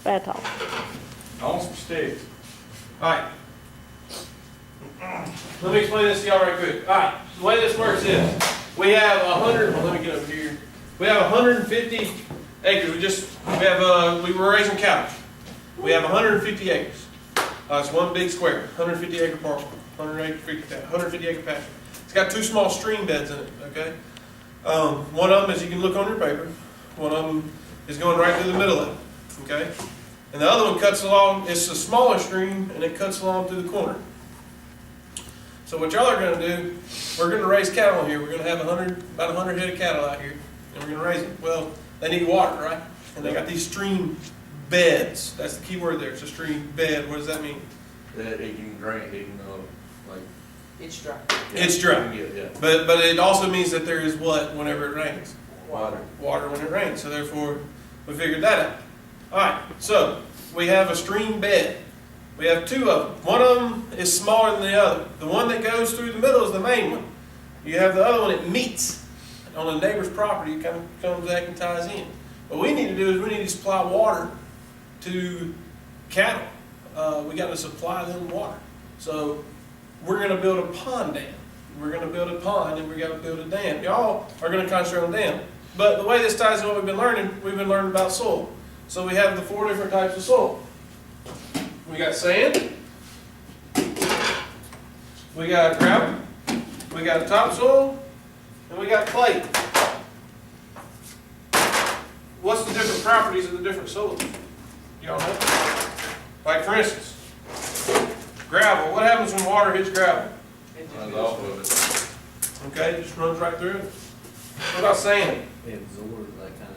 Bad talk. I want some sticks. Alright. Let me explain this to y'all right quick. Alright, the way this works is, we have 100, well, let me get over here. We have 150 acres. We were raising cattle. We have 150 acres. It's one big square, 150 acre parcel, 150 acre pasture. It's got two small stream beds in it, okay? One of them, as you can look on your paper, one of them is going right through the middle of it, okay? And the other one cuts along, it's a smaller stream, and it cuts along through the corner. So what y'all are going to do, we're going to raise cattle in here. We're going to have about 100 head of cattle out here, and we're going to raise them. Well, they need water, right? And they got these stream beds. That's the key word there. It's a stream bed. What does that mean? That it can drain, it can, like. It's dry. It's dry. Yeah. But it also means that there is what whenever it rains? Water. Water when it rains. So therefore, we figured that out. All right. So we have a stream bed. We have two of them. One of them is smaller than the other. The one that goes through the middle is the main one. You have the other one that meets on the neighbor's property. It kind of comes back and ties in. What we need to do is we need to supply water to cattle. We got to supply them water. So we're going to build a pond dam. We're going to build a pond and we got to build a dam. Y'all are going to concentrate on the dam. But the way this ties in what we've been learning about soil. So we have the 4 different types of soil. We got sand, we got gravel, we got topsoil, and we got clay. What's the different properties of the different soils? Y'all know? Like for instance, gravel. What happens when water hits gravel? It just Runs goes off of it. Okay, it just runs right through it. What about sand? It absorbs that kind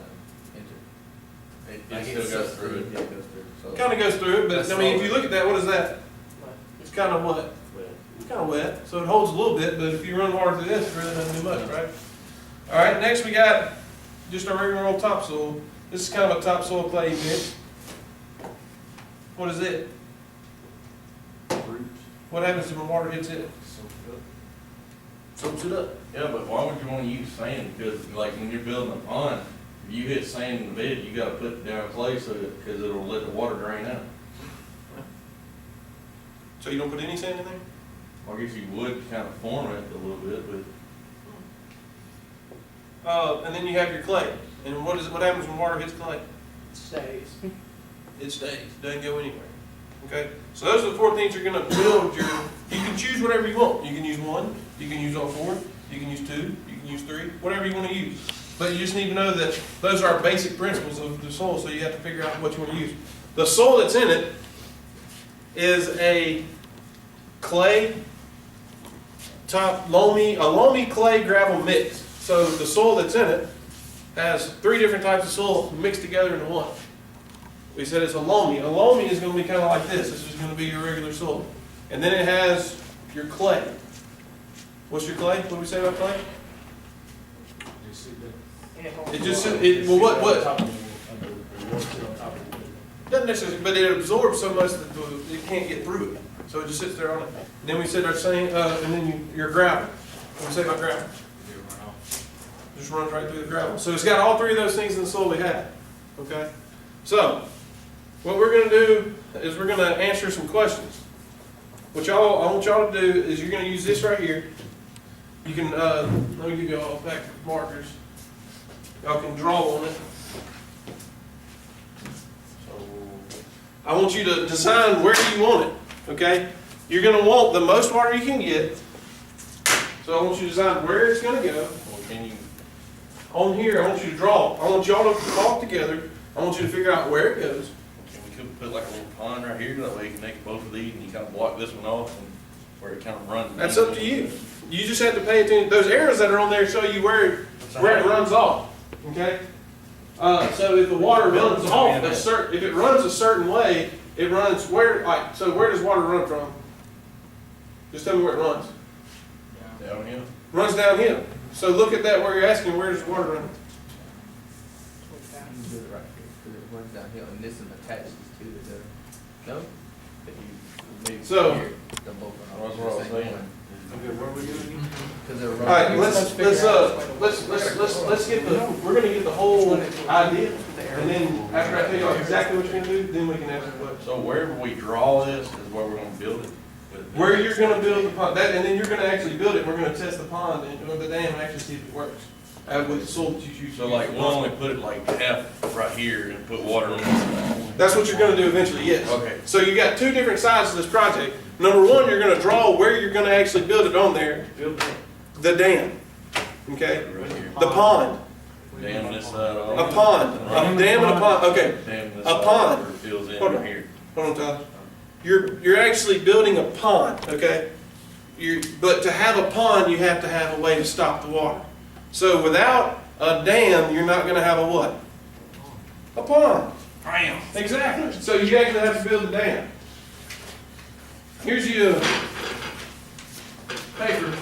of It still goes through it. Yeah, it goes through. So Kind of goes through it, but I mean, if you look at that, what is that? It's kind of what? wet. It's kind of wet, so it holds a little bit, but if you run water through this, it really doesn't do much, right? All right, next we got just our regular old topsoil. This is kind of a topsoil clay mix. What is it? Roots. What happens when water hits it? Soaks it up. Yeah, but why would you want to use sand? Because like when you're building a pond, if you hit sand in the bed, you gotta put down clay so that, because it'll let the water drain out. So you don't put any sand in there? Or I guess you would kind of form it a little bit, but And then you have your clay. And what happens when water hits clay? It stays. It stays. It doesn't go anywhere. Okay? So those are the 4 things you're going to build your. You can choose whatever you want. You can use 1. You can use all 4. You can use 2. You can use 3. Whatever you want to use. But you just need to know that those are our basic principles of the soil. So you have to figure out what you want to use. The soil that's in it is a clay a loamy clay gravel mix. So the soil that's in it has 3 different types of soil mixed together into one. We said it's a loamy. A loamy is going to be kind of like this. This is going to be your regular soil. And then it has your clay. What's your clay? What do we say about clay? It just, well what? Doesn't necessarily, but it absorbs so much that it can't get through it. So it just sits there on it. And then we said our sand, and then your gravel. What do we say about gravel? Just runs right through the gravel. So it's got all 3 of those things in the soil we have. Okay? So, what we're going to do is we're going to answer some questions. I want y'all to do is you're going to use this right here. You can, let me give you all a pack of markers. Y'all can draw on it. So, I want you to design where you want it. Okay? You're going to want the most water you can get. So I want you to design where it's going to go. well, can you, On here, I want you to draw. I want y'all to talk together. I want you to figure out where it goes. can we put like a little pond right here? That way you can make both of these and you kind of block this one off and where it kind of runs. That's up to you. You just have to pay attention. Those arrows that are on there show you where it runs off. Okay? So if the water runs off, if it runs a certain way, it runs where, like, so where does water run from? Just tell me where it runs. Downhill. Runs downhill. So look at that where you're asking where does water run? You can do it right here because it runs downhill and this one attaches to it. No? So- That's what I was saying. Because they're All right, running. let's get the, we're gonna get the whole idea, and then after I tell you exactly what you're gonna do, then we can ask the question. So wherever we draw this is where we're gonna build it. Where you're gonna build the pond, that, and then you're gonna actually build it, we're gonna test the pond and, or the dam and actually see if it works. With the soil that you use. So like, we'll only put it like half right here and put water on this side. That's what you're gonna do eventually, yes. Okay. So you got two different sides to this project. Number one, you're gonna draw where you're gonna actually build it on there, the dam, okay? Right here. The pond, Dam this side a off. pond, a dam and a pond, okay. Dam this A side pond. where it fills in Hold on. right here. Hold on, Tyler. You're actually building a pond, okay? But to have a pond, you have to have a way to stop the water. So without a dam, you're not gonna have a what? A pond. Bam. Exactly. So you actually have to build a dam. Here's your paper,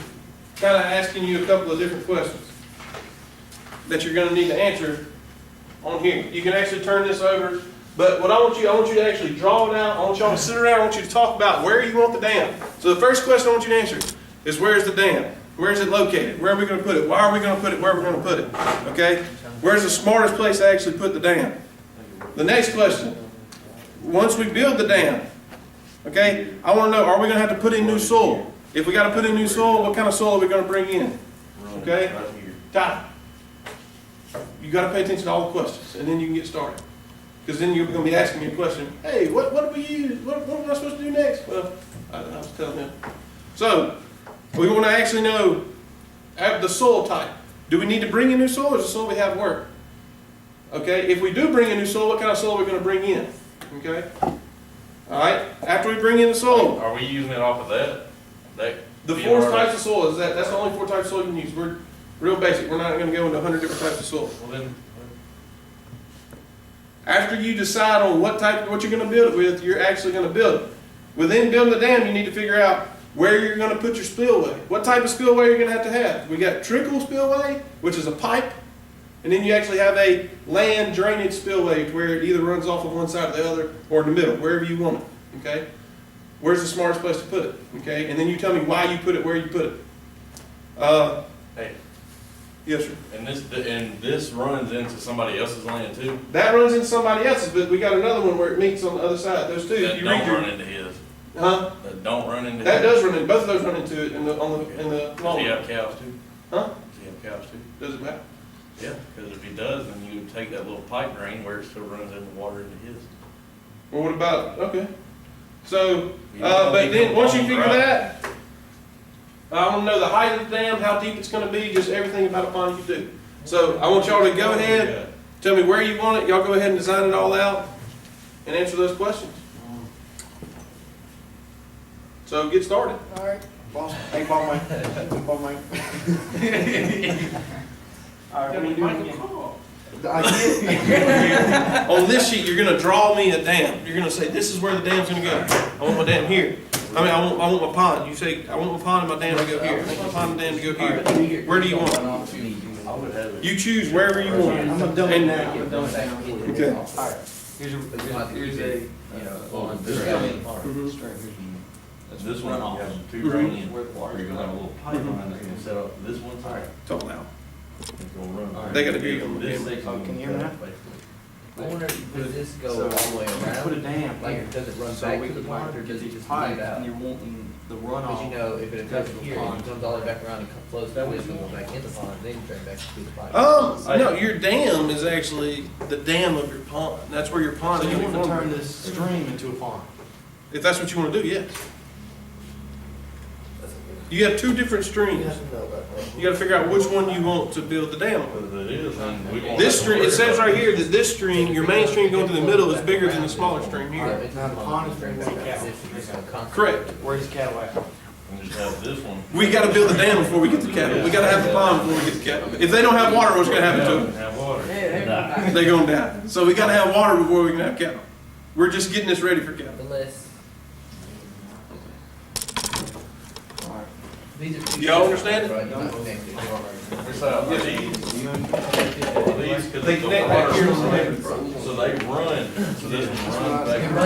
kind of asking you a couple of different questions that you're gonna need to answer on here. You can actually turn this over, but what I want you to actually draw it out. I want y'all to sit around, I want you to talk about where you want the dam. So the first question I want you to answer is, where's the dam? Where is it located? Where are we gonna put it? Why are we gonna put it where we're gonna put it? Okay? Where's the smartest place to actually put the dam? The next question, once we build the dam, okay, I wanna know, are we gonna have to put in new soil? If we gotta put in new soil, what kind of soil are we gonna bring in? Run Okay. Right here. Ty, you gotta pay attention to all the questions, and then you can get started. Because then you're gonna be asking me a question, hey, what do we use? What am I supposed to do next? Well, I was telling him. So, we wanna actually know the soil type. Do we need to bring in new soil, or does the soil we have work? Okay, if we do bring in new soil, what kind of soil are we gonna bring in? Okay? All right, after we bring in the soil, Are we using it off of that? the four types of soil, that's the only four types of soil you can use. We're real basic, we're not gonna go into 100 different types of soil. Well then, After you decide on what you're gonna build it with, you're actually gonna build it. Within building the dam, you need to figure out where you're gonna put your spillway. What type of spillway you're gonna have. We got trickle spillway, which is a pipe, and then you actually have a land drainage spillway where it either runs off of one side or the other, or in the middle, wherever you want it, okay? Where's the smartest place to put it, okay? And then you tell me why you put it where you put it. hey, Yes, sir. and this runs into somebody else's land too? That runs into somebody else's, but we got another one where it meets on the other side. Those two, That you read don't your, run into his? huh? That don't run into his? That does run in, both of those run into it in the Does long. he have cows too? Huh? Does he have cows too? Does it matter? Yeah, because if he does, then you would take that little pipe drain where it still runs in the water into his. Well, what about, okay. So, You don't but need then, no once you long figure drive. that, I wanna know the height of the dam, how deep it's gonna be, just everything about a pond you do. So, I want y'all to go ahead, tell me where you want it, y'all go ahead and design it all out, and answer those questions. So, get started. All right, boss, hey, ball man, ball man. All right, what are you doing again? I get, On this sheet, you're gonna draw me a dam. You're gonna say, this is where the dam's gonna go. I want my dam here. I mean, I want my pond. You say, I want my pond and my dam to go here. I want my pond and dam to go here. Where do you want it? I would have it. You choose wherever you want it. I'm gonna dumb it down, I'm gonna dumb it down. Okay. All right, here's a, This one, you have two drain in, where you're gonna have a little pipeline that's gonna set up this one side. Talk loud. It's gonna run. They gotta hear you on the This camera. section Oh, can you hear me now? I wonder if does this go So, all the way around? put a dam Like, here. does it run So back we to the can pond, or does it just leave pipe, it out? and you're wanting the Because runoff. you know, if it goes here, and it comes all the way back around and flows that way, it's gonna go back in the pond, then you turn back to the pipe. No, your dam is actually the dam of your pond. That's where your pond So is you gonna want be to turn formed. this stream into a pond? If that's what you wanna do, yes. You have two different streams. You gotta figure out which one you want to build the dam on. Because it is, and we won't. This stream, it says right here that this stream, your main stream going through the middle is bigger than the smaller stream here. Now, the pond is for the cattle. Correct. Where's the cattle at? And just have this one. We gotta build the dam before we get the cattle. We gotta have the pond before we get the cattle. If they don't have water, what's gonna happen to them? Have water. They're gonna die. So we gotta have water before we can have cattle. We're just getting this ready for cattle. Unless, All right. These are two Y'all separate, understand it? right? They're not connected. It's out Yes. these, cause They the connect back here on the water, neighbor. so they run, so this one runs back. No.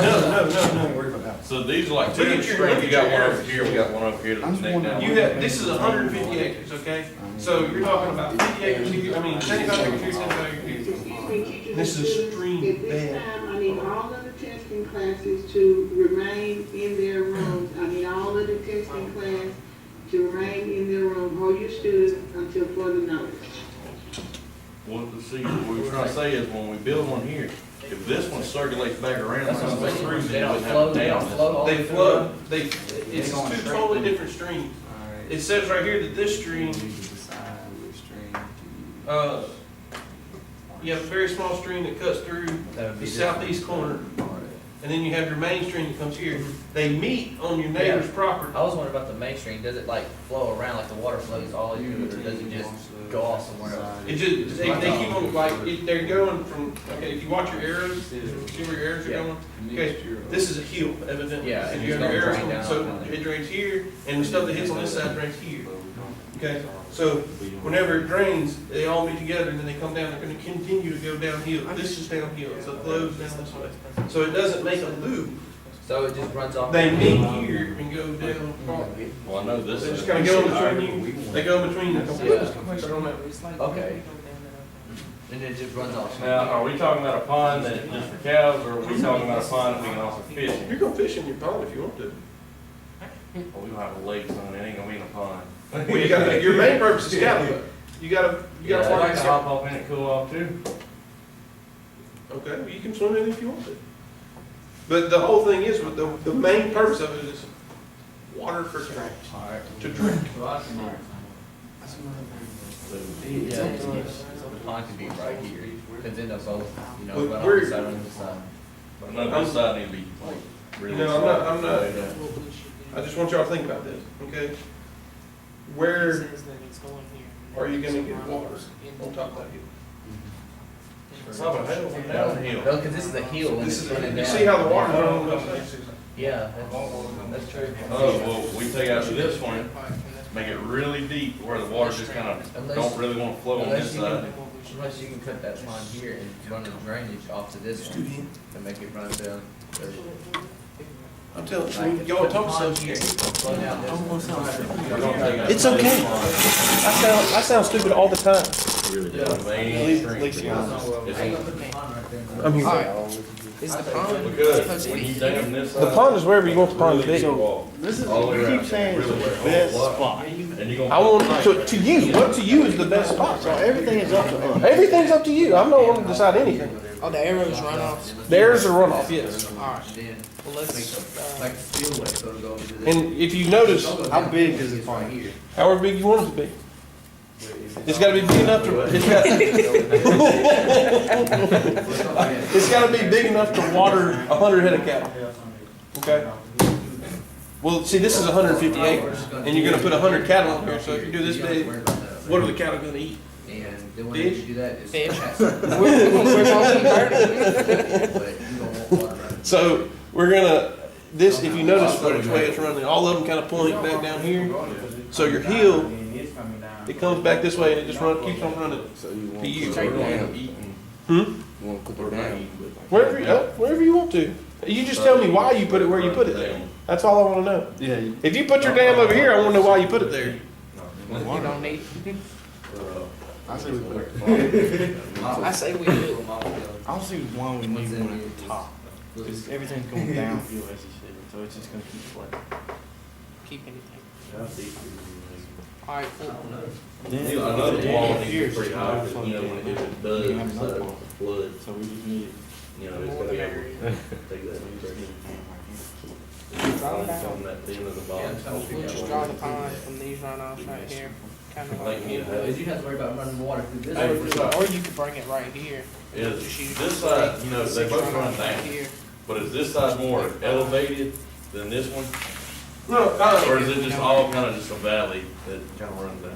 So these are like two Look at different your- streams, look you at got your one areas. over here, we got one over here I'm that's just connected wondering- down. You have, this is 150 acres, okay? So you're talking about 50 acres here, I mean, 75 acres here, 75 acres here. Excuse me, teacher. This is extreme At this bad. time, I need all of the testing classes to remain in their rooms. I need all of the testing class to remain in their room. Hold your students until further notice. What the see, what we're trying to say is when we build one here, if this one circulates back around, That's what I'm like saying. through, They then don't it would flow, have they down. don't flow all the They way through. flow, it's two totally different streams. It says right here that this stream, you have a very small stream that cuts through That would the be southeast corner, and then you have your main stream that comes here. They meet on your neighbor's property. I was wondering about the main stream, does it like flow around, like the water flows all into it, or does it just go off somewhere else? It just, they keep on, like, they're going from, okay, if you watch your arrows, see where your arrows are Yeah. going? Okay, this is a hill, evidently. Yeah, And and you have your it's arrows gonna drain going, so down. it drains here, and the stuff that hits on this side drains here. Okay, so whenever it drains, they all meet together, and then they come down, they're gonna continue to go downhill. This is downhill, so it flows down this way. So it doesn't make a loop. So it just runs off? They meet here and go down farther. Well, I know this They is. just kinda go in between you, they go in between the Yeah. on that. Okay. And it just runs off? Now, are we talking about a pond that is just for cows, or are we talking about a pond that we can also fish in? You're gonna fish in your pond if you want to. Well, we don't have a lake, son, it ain't gonna be in a pond. Well, you gotta, your main purpose is cattle. You gotta Yeah, I water like to hop cattle. off in it, cool off too. Okay, well, you can swim in it if you want to. But the whole thing is, with the main purpose of it is water for cattle, to drink. Yeah, the pond could be right here, because then they'll both, you know, But run off we're- the side on the side. But no, this side need to be like really. No, I'm not, I just want y'all to think about this, okay? Where are you gonna get water on top of that hill? It's not a hill, it's downhill. No, because this is a hill and This it's is, running you down. see how the water's running on those things? Yeah, that's true. Oh, well, we take out this one, make it really deep where the water just kind of don't really want to flow on this side. Unless you can cut that pond here and run the drainage off to this one and make it run down. I'm telling you, y'all talk so scary. Flow down this one. We're gonna take out It's okay. I sound stupid all the time. the main stream. I'm here. Is the pond? Because when you dam this side. The pond is wherever you want the pond to be. This is, All the way you around. keep saying it's Really the wet. best spot. And you're gonna. I want, to you, what to you is the best spot? So everything is up to us. Everything's up to you. I'm not one to decide anything. Oh, the arrows run off. Theirs are runoff, yes. Alright, Then, well, let's, like the spillway, so it'll go into this. And if you notice, How big is the pond? however big you want it to be, it's gotta be big enough to, it's gotta be big enough to water 100 head of cattle. Okay? Well, see, this is 150 acres, and you're gonna put 100 cattle on here, so if you do this big, what are the cattle gonna eat? And then when you do that, it's. Fish. But we're gonna convert it. you don't want water running. So, we're gonna, this, if you notice which way it's running, all of them kind of point back down here. So your hill, it comes back this way and it just keeps on running to you. We're gonna end up eating. We're not eating, but. Wherever you want to. You just tell me why you put it where you put it there. That's all I wanna know. Yeah. If you put your dam over here, I wanna know why you put it there. You don't need, I say we put it. I say we do. I don't see why we need one at the top. Because everything's going downhill, as you said, so it's just gonna keep flooding. Keep anything. Alright, cool. I know the wall needs to be pretty high, but you know, when it does, so it wants to flood, So we just need it. you know, it's gonna be able to take that new Draw it down. from that thin of the bottom. Just draw the pond from these runoffs right here, kind of like. Like, you know, Because you have to worry about running water through Hey, this. for Or you could bring it right here. Is Just use this side, you know, they six both run runoffs right down, here. but is this side more elevated than this one? No, Or is it just all kind of just a valley that kind of runs down?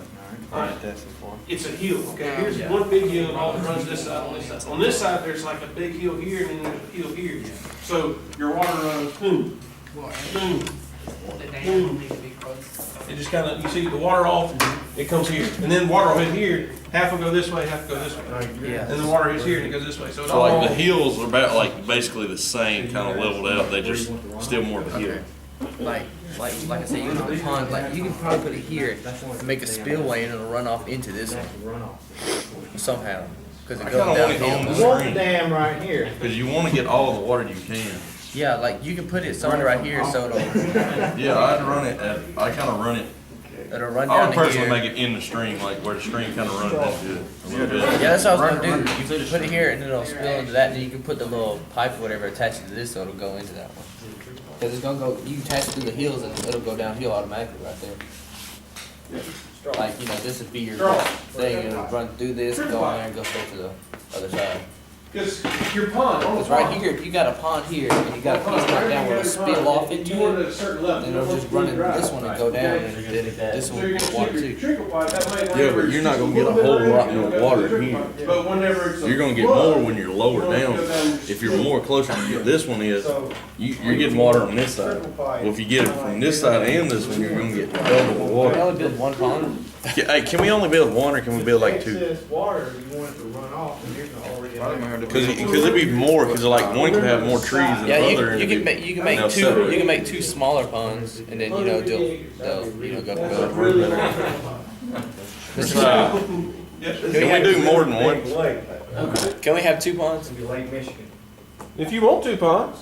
Alright. That's it for. it's a hill, okay? Here's Yeah. one big hill and all that runs this side, on this side. On this side, there's like a big hill here and then there's a hill here. So your water runs, boom, Well, boom, the dam will need to be close. It just kinda, you see the water off, it comes here. And then water will hit here, half will go this way, half will go this way. Yeah. And the water hits here and it goes this way, so it So like all. the hills are about like basically the same, kind of leveled out, they just still more of a hill. Like I said, you can put the pond, like, you can probably put it here and make a spillway and it'll run off into this one somehow. Cause it I goes kinda want it on downhill. the You want the stream, dam right here. cause you wanna get all the water you can. Yeah, like you can put it somewhere right here so it'll Yeah, I'd run it at, I kinda run it, run I down would to personally here. make it in the stream, like where the stream kinda runs into it a little bit. Yeah, that's what I was gonna do. You put it here and then it'll spill into that, and then you can put the little pipe or whatever attached to this so it'll go into that one. Cause it's gonna go, you attach it through the hills and it'll go downhill automatically right there. Like, you know, this would be your thing, it'll run through this, go on there and go straight to the other side. Cause your pond, on the Cause right pond. here, if you got a pond here and you got a piece right down where it'll spill off You into want it it, at a certain level. then it'll just run into this one and go down and then this So one you're will gonna water keep your too. trickle pipe, that way Yeah, whenever but you're it's not just gonna get a little bit whole of rain, lot you more don't go water down the here. trickle pipe. But whenever it's a You're gonna get flood, more when you're lower down. If you're more closer to where this one is, you're getting water on this side. Well, if you get it from this side and this one, you're gonna get double the Can we water. only build one pond? Hey, can we only build one or can we build like two? Excess water, you want it to run off, and you're already. Cause it'd be more, cause like one could have more trees than the Yeah, other. and you can it'd make, you can make they'll two, separate. you can make two smaller ponds and then, you know, they'll, you know, go. be- Can we do more than one? Can we have two ponds? Lake Michigan. If you want two ponds,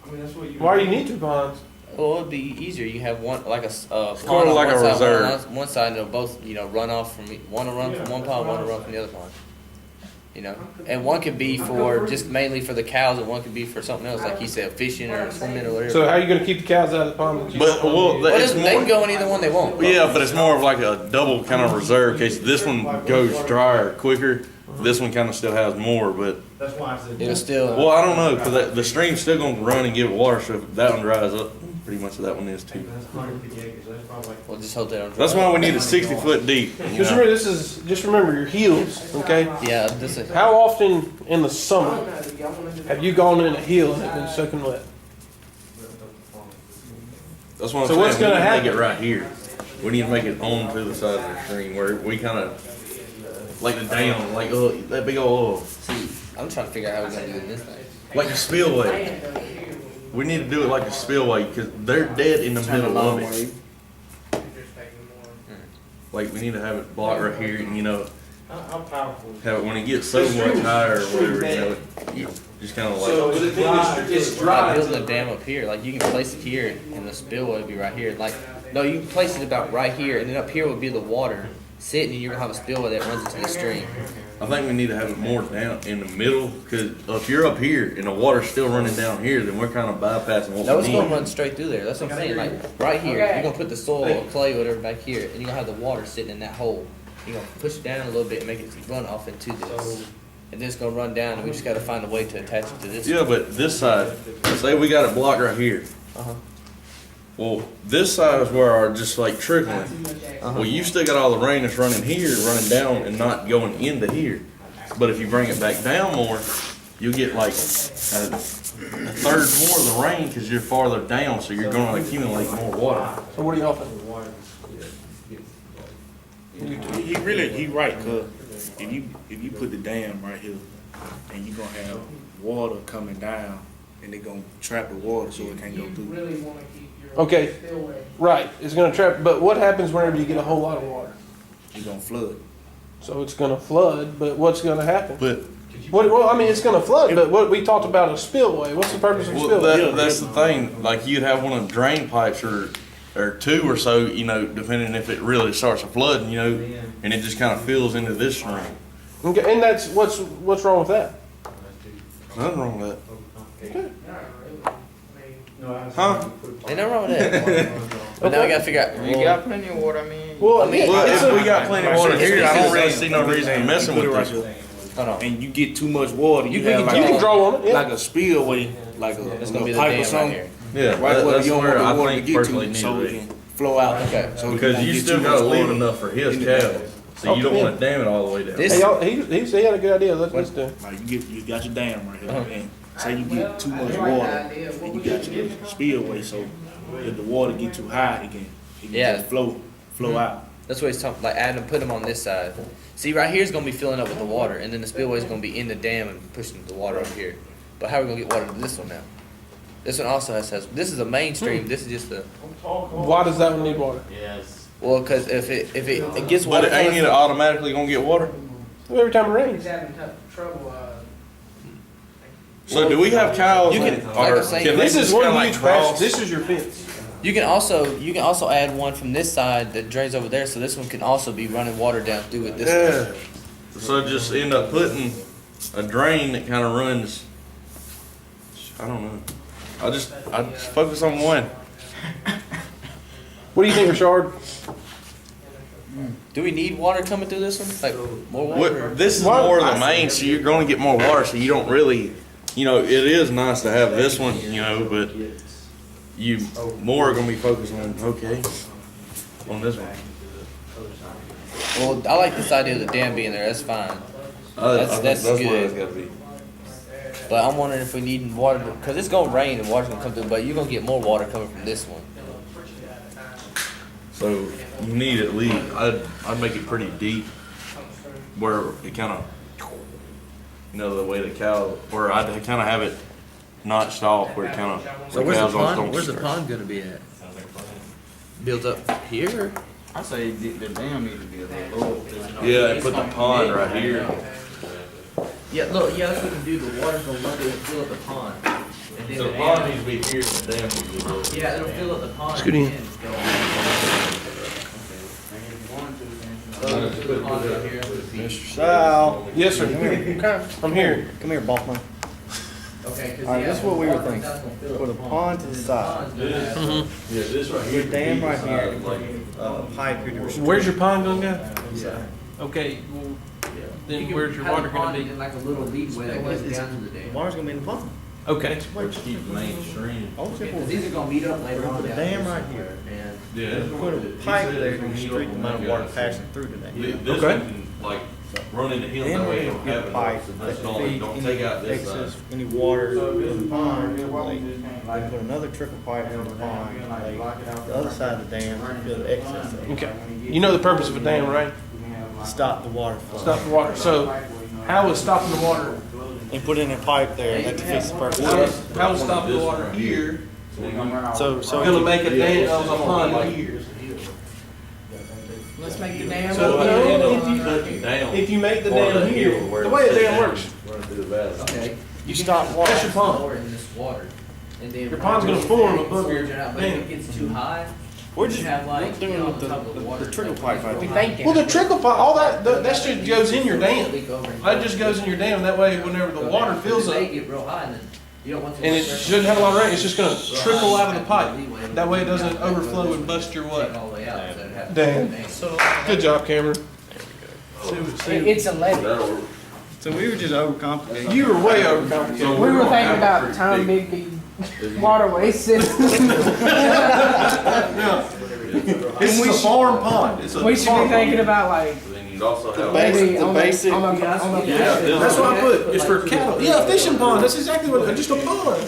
I mean, that's what you. why do you need two ponds? Well, it'd be easier. You have one, like a, pond kinda on like one a side, reserve. one side, and they'll both, you know, run off from, one will run from one pond, one will run from the other pond. You know, and one could be for, just mainly for the cows, and one could be for something else, like he said, fishing or swimming or whatever. So how are you gonna keep the cows out of the pond? But, well, Well, it's they can more, go in either one they want. yeah, but it's more of like a double kind of reserve case. This one goes drier quicker. This one kind of still has more, but, That's why I said. It'll still, well, I don't know, cause the stream's still gonna run and give it water, so if that one dries up, pretty much that one is too. That's 150 acres, that's probably. we'll just hope they don't. That's why we need it 60 foot deep. You Just know? remember, just remember your heels, okay? Yeah, this is, How often in the summer have you gone in a hill and it been soaking wet? That's what I'm So saying. what's gonna We need to make happen? it right here. We need to make it on to the side of the stream where we kind of, like the dam, like that big old, see, I'm trying to figure out how we're gonna do this thing. like a spillway. We need to do it like a spillway because they're dead in the middle of it. Like we need to have it blocked right here, and you know, How powerful is it? have it when it gets so much higher or whatever, you know, just kind of So, like. but the thing is, it's By dry. building a dam up here, like you can place it here and the spillway would be right here. Like, no, you can place it about right here and then up here would be the water sitting and you're gonna have a spillway that runs into the stream. I think we need to have it more down in the middle because if you're up here and the water's still running down here, then we're kind of bypassing what No, we it's gonna need. run straight through there. That's what I'm saying. Like right here, you're gonna put the soil or clay, whatever, back here, and you're gonna have the water sitting in that hole. You're gonna push it down a little bit and make it run off into this. And then it's gonna run down and we just gotta find a way to attach it to this. Yeah, but this side, say we got it blocked right here. Uh-huh. Well, this side is where our just like trickling. Well, you still got all the rain that's running here, running down and not going into here. But if you bring it back down more, you'll get like a third more of the rain because you're farther down, so you're going to accumulate more water. So what do y'all think? He right, cause if you put the dam right here, and you gonna have water coming down, and they gonna trap the water so it can't go through. Okay, right, it's gonna trap, but what happens whenever you get a whole lot of water? It's gonna flood. So it's gonna flood, but what's gonna happen? But Well, I mean, it's gonna flood, but what we talked about a spillway, what's the purpose of a well, spillway? that's the thing. Like you'd have one of the drain pipes or two or so, you know, depending if it really starts to flood, you know, and it just kind of fills into this stream. Okay, and that's, what's wrong with that? Nothing wrong with that. Huh? Ain't nothing wrong with that. But now we gotta figure out. You got plenty of water, I mean. Well, I mean, Well, it's if a- we got plenty of water here, I don't really see no reason to messing with right this. here. Hold on. And you get too much water, you You have can- like you can draw on it, yeah. like a spillway, like It's a gonna be the pipe dam or right something. here. Yeah, Right where that's you don't where want I the water to think get personally to, need so to it be. can flow out. Okay. So Because you still gotta leave enough for his cattle, so you don't Okay. wanna dam it all the way down. This- Hey, y'all, he had a good idea, let's do it. Like you got your dam right here, Uh-huh. and say you get too much water, and you got your spillway, so if the water get too high, it can Yeah. just flow out. That's what he's talking, like adding, put them on this side. See, right here is gonna be filling up with the water, and then the spillway is gonna be in the dam and pushing the water up here. But how are we gonna get water to this one now? This one also has, this is a mainstream, this is just a, Why does that one need water? well, cause if it gets But water it ain't coming it automatically gonna get water? Every time it rains. having trouble, So do we have cows? You can- that- like or I'm saying, can they This is just one kinda like huge patch. cross? This is your fence. You can also add one from this side that drains over there, so this one can also be running water down through it this way. Yeah. So just end up putting a drain that kind of runs. I don't know. I just focus on one. What do you think, Richard? Do we need water coming through this one? Like more water? This is more of the main, so you're going to get more water. So you don't really, it is nice to have this one, but you more are going to be focused on on this one. Well, I like this idea of the dam being there. That's fine. That's where good. it's got to be. But I'm wondering if we need water because it's gonna rain and water's gonna come through. But you're gonna get more water coming from this one. So you need at least, I'd make it pretty deep where it kind of, the way the cow, where I'd kind of have it notched off where it kind of, So where's the pond? Where's the pond gonna be at? Built up here. I say the dam needs to be a little lower. Yeah, and put the pond right here. Yeah, look, yeah, that's what we can do. The water's gonna run through and fill up the pond. And then So the pond needs to be here, and the dam needs to be lower. yeah, it'll fill up the pond. Scoot in. and then go So we'll fill the pond right here. Mr. Sal, Yes, sir. I'm here. come here, boss man. Okay, cause All right, yeah, this is what we were water thinking. that's gonna fill Put a up the pond to the and then side. pond's gonna have- Yeah, this right Your dam right here, and put a pipe here to restrict. Where's your pond gonna go? Yeah. Okay, well, You then can where's your have water the gonna pond be? in like a little leadway that goes down to the The dam. water's gonna be in the pond. Okay. Which keep mainstream. Oh, Because these are gonna meet up later on Put a down dam here right somewhere, and Yeah. Put a pipe there to restrict the amount of water passing through the dam. This Okay. one can like run in the hill Then that way we you can don't get have a it. pipe So that that's all, feeds don't any take out this excess, side. any water in the pond. They put another trickle pipe in the pond, like the other side of the dam, to fill the excess of it. Okay. You know the purpose of a dam, right? Stop the water flow. Stop the water. So how is stopping the water? And put in a pipe there, that defeats the purpose. How is stopping the water here? So Gonna make a dam of a pond here. let's make the dam. So, Down. If you make the dam here, the way a dam works, Run through the valley. okay. you stop water. that's your pond. Lower in this water. And then Your pond's gonna form above your But if it gets too high, We're you just have like, doing on with top of the water. the trickle pipe right We there. thinking. Well, the trickle pipe, all that just goes in your dam. Leak over and- That just goes in your dam. That way, whenever the water fills It up, may get real high and then you don't want to. and it shouldn't have a lot of rain, it's just gonna trickle out of the pipe. That way, it doesn't overflow and bust your Take what? all the way out. So it has- Dam. Good job, Cameron. It's a levee. That'll work. So we were just overcomplicating. You were way overcomplicated. We were thinking about Tom Bigby waterway system. This is a farm pond. It's a We should be farm thinking pond. about like Then you'd also have. maybe the on basic- on the Yeah, That's what I put. It's for cattle. Yeah, a fishing pond. That's exactly what. Just a pond.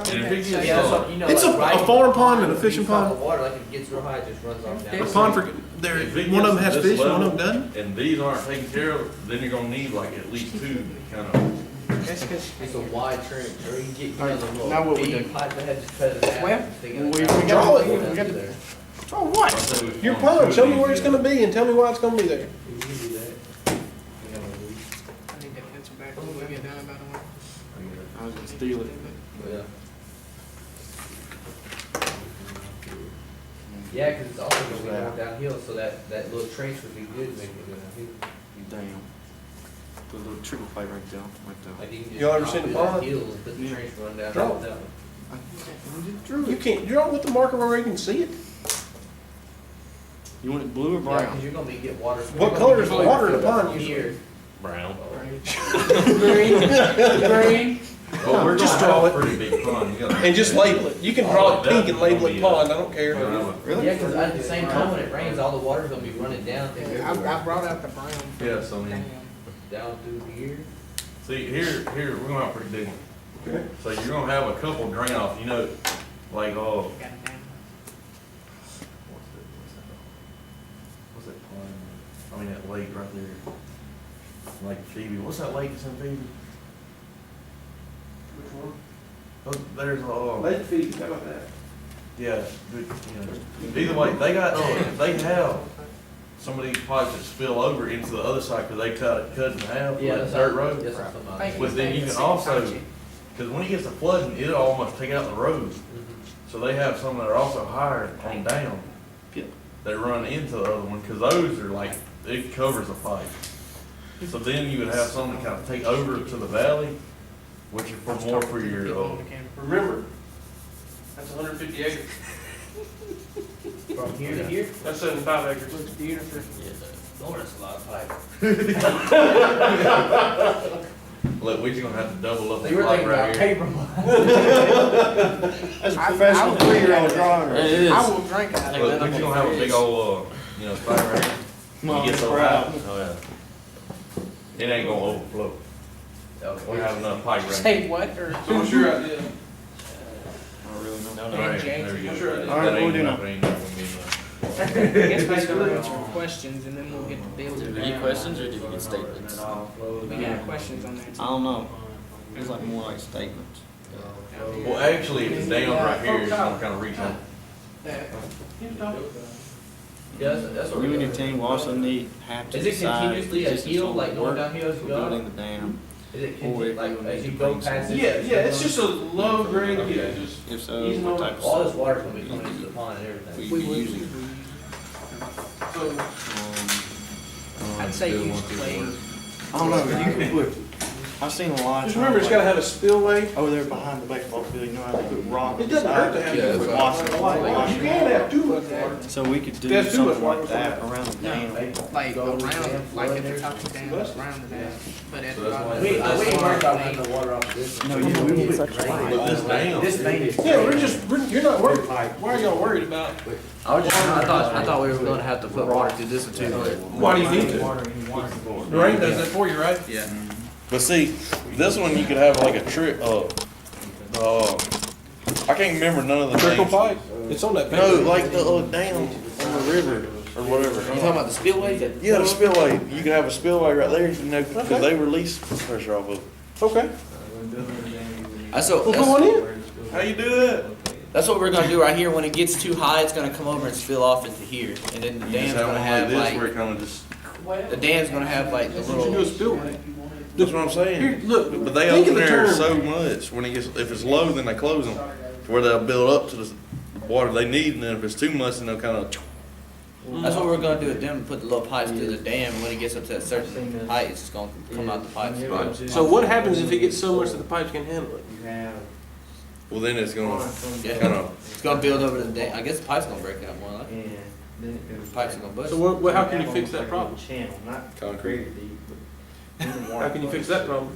And if it gets Yeah, that's what, you know, It's like, a right farm pond and a when fishing you stop pond. the water, like if it gets real high, it just runs off down. A pond for there. If it One of them gets has this fish, one level, of them doesn't. And these aren't taken care of, then you're gonna need like at least two kind of. It's a wide trench, or you can get, you know, the Now little what we bead do? pipe that had just cut it out. Well, stick it we- out. we draw it. Put We got to- there. Oh, what? Your pond. Show me where it's gonna be and tell me why it's gonna be there. We can do that. I need to answer back when we get done about the way. I was gonna steal it. Yeah. Yeah, cause it's also gonna be more downhill, so that little trench would be good to make it go downhill. Damn. Put a little trickle pipe right there, right there. Like you can just. Y'all ever drop seen the through that pond? hill and put the trench run down Draw. that one. You can't draw with the marker where you can see it. You want it blue or Yeah, brown? cause you're gonna be get water. What color is the water in the pond usually? Here. Brown. Green, green. Well, we're Just gonna draw have it. a pretty big pond. You gotta- And just label it. You can draw it pink and label it pond. I don't care. We're gonna have a- Yeah, cause at the same time when it rains, all the water's gonna be running down through I everywhere. brought out the brown. Yeah, so I mean, Down through here. see, here, we're gonna have a pretty big one. So you're gonna have a couple drain off, Like, oh, Got it down. what's that pond? I mean, that lake right there. Lake Phoebe. What's that lake that's in Phoebe? Which one? Oh, there's a, Lake feed, how about that? yeah, but, you know, either way, they got, they have some of these pipes that spill over into the other side because they cut it in half with that's dirt what- road. that's what I'm talking about. Thank you. But then you can also, because when it gets to flooding, it'll almost take out the road. So they have some that are also higher on down. That run into the other one, because those are like, it covers the pipe. So then you would have some that kind of take over to the valley, which are for more for your, Remember, that's 150 acres. From here to here? That's 75 acres. Looks beautiful. Lord, that's a lot of pipe. look, we just gonna have to double up So the you were pipe thinking right about here. paper. That's a I professional would- 3-year-old drawing. It is. I will drink out of Look, it. we just gonna have a big old, thing right here. Mom, You get so proud. high, oh yeah. It ain't gonna overflow. We have enough pipe right here. Say what, or? So what's your idea? All right, there we go. Sure. That All right, ain't we'll do enough, now. ain't enough for me, I guess basically we'll answer questions and then we'll get the bill. Did we get questions or did we get statements? We got questions on that. I don't know. It's like more like statements. Well, actually, if it's down right here, it's gonna kind of reach out. Yeah, that's what You we're and your doing. team will also have to Is it decide continuously a if this is hill, gonna like going work downhill as for you go? building the dam. Is it Or if continu- like you as you need go to past bring it? Yeah, it's just a low grade, yeah, just. If so, Easy what on type of All this stuff water's gonna be coming into the pond and everything. we be using? So, I'd say use clay. I don't know, you can put, I've seen a lot. just remember, it's gotta have a spillway. Over there behind the baseball field, you know how they put rock. It doesn't hurt to have. Yeah, that's it. right. You can't have too much water. So we could do That's too much something water. like that around the dam. Like around, like at the top of the dam, around the dam. But at the bottom. We ain't worried about having the water off this. No, you we put such But this down. This thing is. Yeah, you're not worried. Why are y'all worried about? I thought we were gonna have to put water through this one too. Why do you need to? The rain does that for you, right? Yeah. But see, this one you could have like a trick, I can't remember none of the Trickle names. pipe? It's on that No, paper. like the dam on the river or whatever. You talking about the spillway? Yeah, the spillway. You could have a spillway right there, you know, because they release pressure off of it. Okay. That's Well, go on in. How you do that? That's what we're gonna do right here. When it gets too high, it's gonna come over and spill off into here, and then the You dam's just have gonna one like have this where like it kind of just, the dam's gonna have like the You should do a little. spillway. that's what I'm saying. Here, look, But they think open of the there term. so much, when it gets, if it's low, then they close them, to where they'll build up to the water they need, and then if it's too much, then they'll kind of, That's what we're gonna do with them. Put the little pipes through the dam, and when it gets up to a certain height, it's just gonna come out the pipes. So what happens if it gets so much that the pipes can handle it? well, then it's gonna Yeah. kind of, It's gonna build over the dam. I guess the pipe's gonna break out more like. Pipes are gonna bust. So how can you fix that problem? concrete, How can you fix that problem?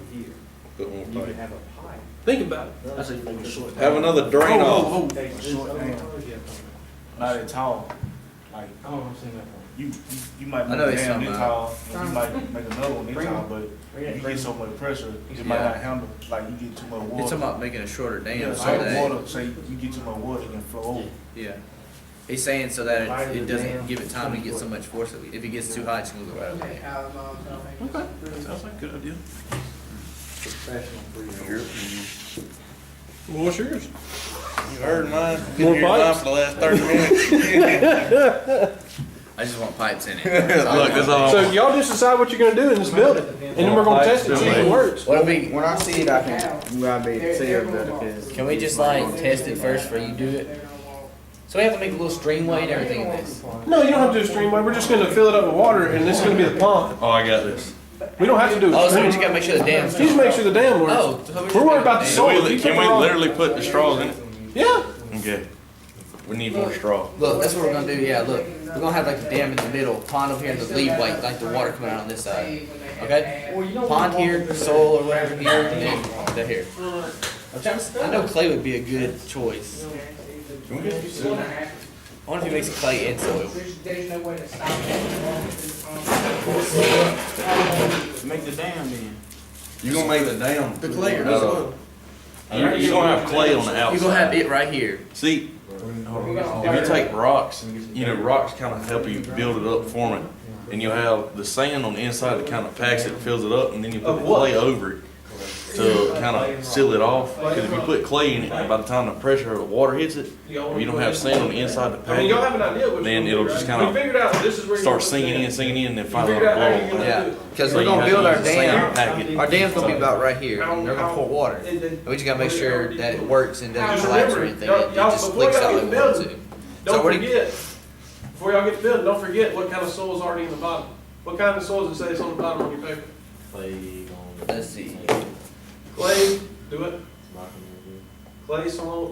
put more pipe. Think about it. Have another drain off. Oh, A short dam, not that tall. Like, you might I make know a it's dam something, this tall, and you might make another one this tall, but if you get so much pressure, it might Yeah. not handle, like you get too much You're water. talking about making a shorter dam Yeah, so so that. water, say you get too much water, it can flow over. Yeah. He's saying so that it doesn't give it time to get so much force. If it gets too high, it's gonna go right over there. Sounds like a good idea. well, what's yours? You heard mine, More couldn't hear mine pipes? for the last 30 minutes. I just want pipes in it. Look, that's all. So y'all just decide what you're gonna do in this building, and then we're gonna test it, see if it works. What if we, When I see it, I can, I'll be able to see it better, because. can we just like test it first before you do it? So we have to make a little streamway and everything in this. No, you don't have to do a streamway, we're just gonna fill it up with water, and this is gonna be the pond. Oh, I got this. We don't have to do Oh, a so we just stream. gotta make sure the dam's. Just make sure the dam works. Oh, so just We're worried make about the dam. soil. Can we literally put the straws in it? Yeah. Okay. We need more straw. Look, that's what we're gonna do. Yeah, look, we're gonna have like the dam in the middle, pond over here, and the lead like the water coming out on this side. Okay, pond here, soil or whatever here, and then that here. I know clay would be a good choice. Can we get I wonder if he makes clay and soil. There's no way to stop it. Make the dam then. You gonna make the dam? The clay or out the of- soil? You're gonna have clay on the outside. You're gonna have it right here. See, if you take rocks, you know, rocks kind of help you build it up, form it. And you'll have the sand on the inside that kind of packs it, fills it up, and then you put the clay over it to kind of seal it off. Because if you put clay in it, by the time the pressure of the water hits it, or you don't have sand on the inside to I pack mean, y'all have it, an idea what then it'll just kind We of figured out this is where start sinking in, and then finally figured out how blow you're gonna away. Yeah, do it. because So we're you gonna have build to our use the sand dam. to pack it. Our dam's gonna be about right here, and they're gonna pour water. And we just gotta make sure that it works and doesn't collapse or anything. It just leaks out like we want it to. Don't what do you- forget, before y'all get to building, don't forget what kind of soil is already in the bottom. What kind of soil does it say is on the bottom on your paper? Let's see. Clay, do it. Clay,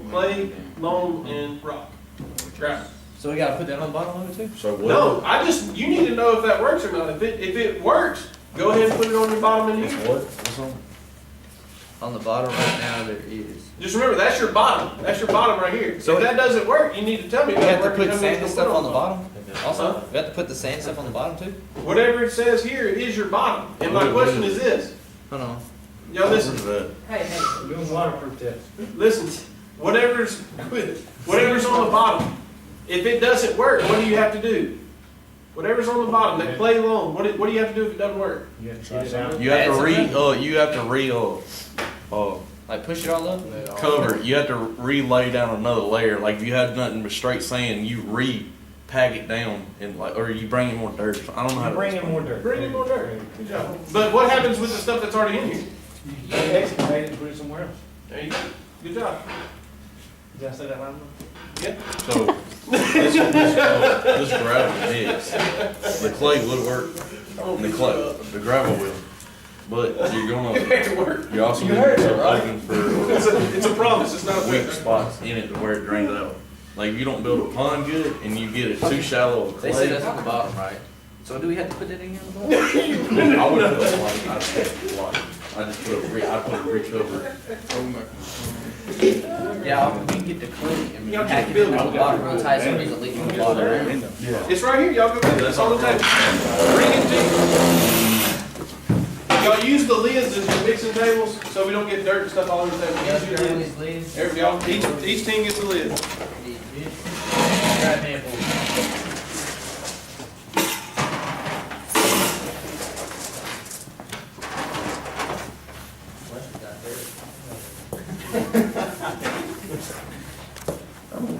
clay, loam, and rock. Gravel. So we gotta put that on the bottom of it too? So what? No, you need to know if that works or not. If it works, go ahead and put it on your bottom in here. What? What's on? On the bottom right now there is. Just remember, that's your bottom. That's your bottom right here. So if that doesn't work, you need to tell me. We it have to doesn't work, put and tell me sand and what to stuff put on the bottom? Also, Huh? we have to put the sand stuff on the bottom too? Whatever it says here is your bottom. And my question is this. Hold on. Y'all listen. Where's that? Listen, whatever's on the bottom, if it doesn't work, what do you have to do? Whatever's on the bottom, that clay loam, what do you have to do if it doesn't work? You have to Like push it all up? cover it. You have to re-lay down another layer. Like if you had nothing but straight sand, you re-pack it down and like, or you bring in more dirt. I don't know how to Bring in more dirt. Bring in more dirt. Good job. But what happens with the stuff that's already in here? You excavate it and put it somewhere else. There you go. Good job. Did I say that loud enough? So this gravel mix, the clay would work, and the gravel will. But you're also gonna be looking for It's a promise, it's not a weak threat. spots in it where it drains out. Like if you don't build a pond good and you get it too shallow of They said clay, that's on the bottom, right? So do we have to put that in here on the bottom? I wouldn't put a lot. I'd put a lot. I just put a recover. Yeah, we can get the clay and we can pack it on the bottom real tight so it doesn't leak from the bottom. It's right here, y'all go get it, it's on the table. Bring it to you. Y'all use the lids as your mixing tables, so we don't get dirt and stuff all over the table. Use your lids. Everybody, each team gets a lid. Grab handful.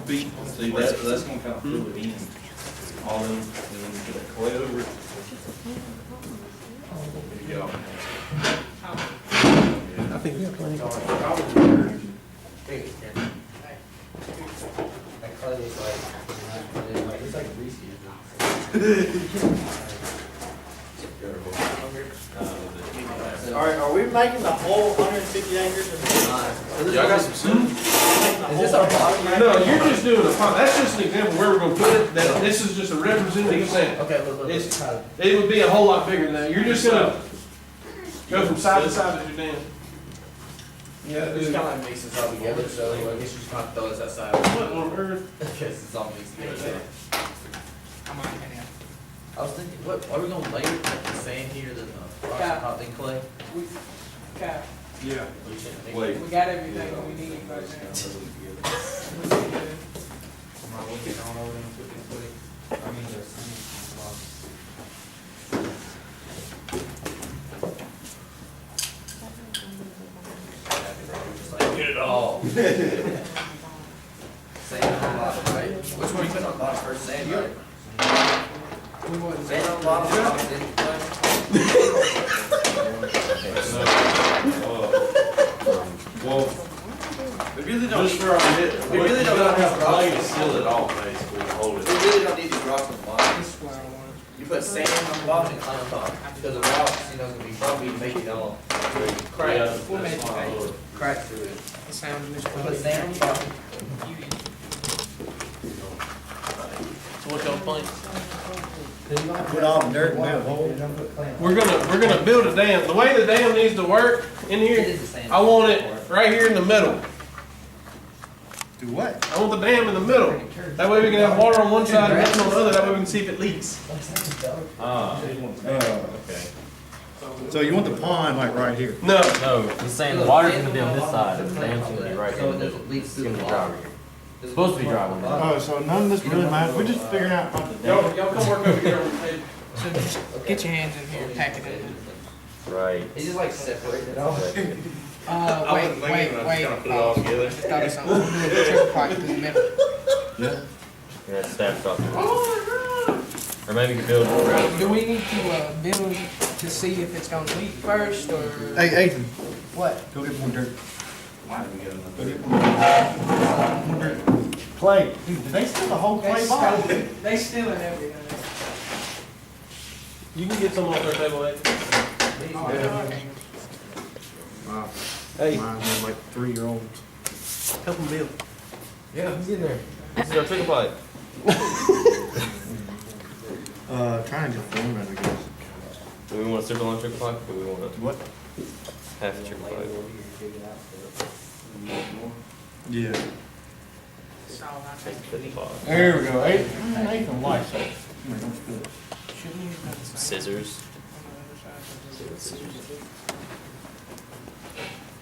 See, that's gonna kind of fill it in. All in, and then you put that clay over it. There you go. I think we have plenty. That clay is like, it's like greasy. Are we making the whole 150 acres? Y'all got some sand? Is this our bottom right? No, you're just doing a, that's just an example where we're gonna put it, that, this is just a representative sample. Okay, look. It's- It would be a whole lot bigger than that, you're just gonna go from side to side as you're doing. Yeah, it's kind of like mixing this all together, so I guess you just have to throw this outside. What on earth? Because it's all mixed together. I'm on it now. I was thinking, what, are we gonna lay it like the sand here, the rocks Yeah. and hot thing clay? Okay, Yeah. Wait. we got everything that we need right now. Get it all. Sand on the bottom, right? Which one you put on the bottom first, sand, right? Sand on the bottom, then clay? Well, We really don't just need, for our hit, We really don't have have rocks. clay to seal it off, basically, to hold we it. really don't need these rocks on the bottom. This is what I want. You put sand on the bottom and clay on top. Because the rocks, you know, can be bumpy, make it all Yeah, We'll make it that's fine. right. crack through it. It sounds Put sand on the bottom. So what's your point? Put all the dirt in that hole. We're gonna build a dam, the way the dam needs to work in It here, is the sand. I want it right here in the middle. Do what? I want the dam in the middle, that way we can have water on one side and nothing on the other, that way we can see if it leaks. Okay. So you want the pond like right here? No, No, he's saying the water's gonna be on this side, and the dam's gonna be right here. It's gonna be dry over here. It's supposed to be dry over here. Oh, so none of this really matters, we're just figuring out how the y'all come work over here on the table. So just get your hands in here and pack it in. Right. It's just like separated off. Wait. Thought of something. We'll do a triple pipe through the middle. Yeah, staff drop it. Or maybe you can build it around. Do we need to build to see if it's gonna leak first, or Hey, Ethan, what? go get more dirt. Go get more dirt. Clay, dude, did they steal the whole clay box? They stealing everything. You can get some off their table, eh? Wow. Hey. Mine's like 3-year-olds. Help them build. Yeah, he's in there. This is our trickle pipe. Trying to get format, I guess. Do we want a super long trickle pipe, or do we want a What? half a trickle pipe? Yeah. So I think 55. There we go. Ethan likes it. Don't spill it. shouldn't use that side. Scissors.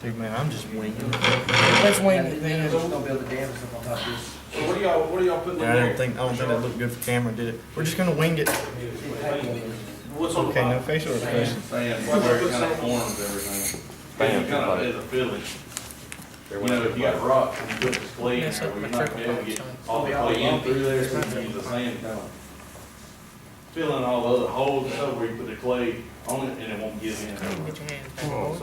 Dude, man, I'm just winging. Let's wing it then. So what do y'all putting in I there? don't think that looked good for camera, did it? We're just gonna wing it. What's on the Okay, no bottom? facial expression. Saying where it kind of forms everything. Bam, It kind of is a village. You know, if you got rocks and you put this clay in That's there, what you're my not gonna be able to get all the clay in through there, so you use the sand kind of fill in all the other holes and stuff where you put the clay on it and it won't get in. Get your hands back. Or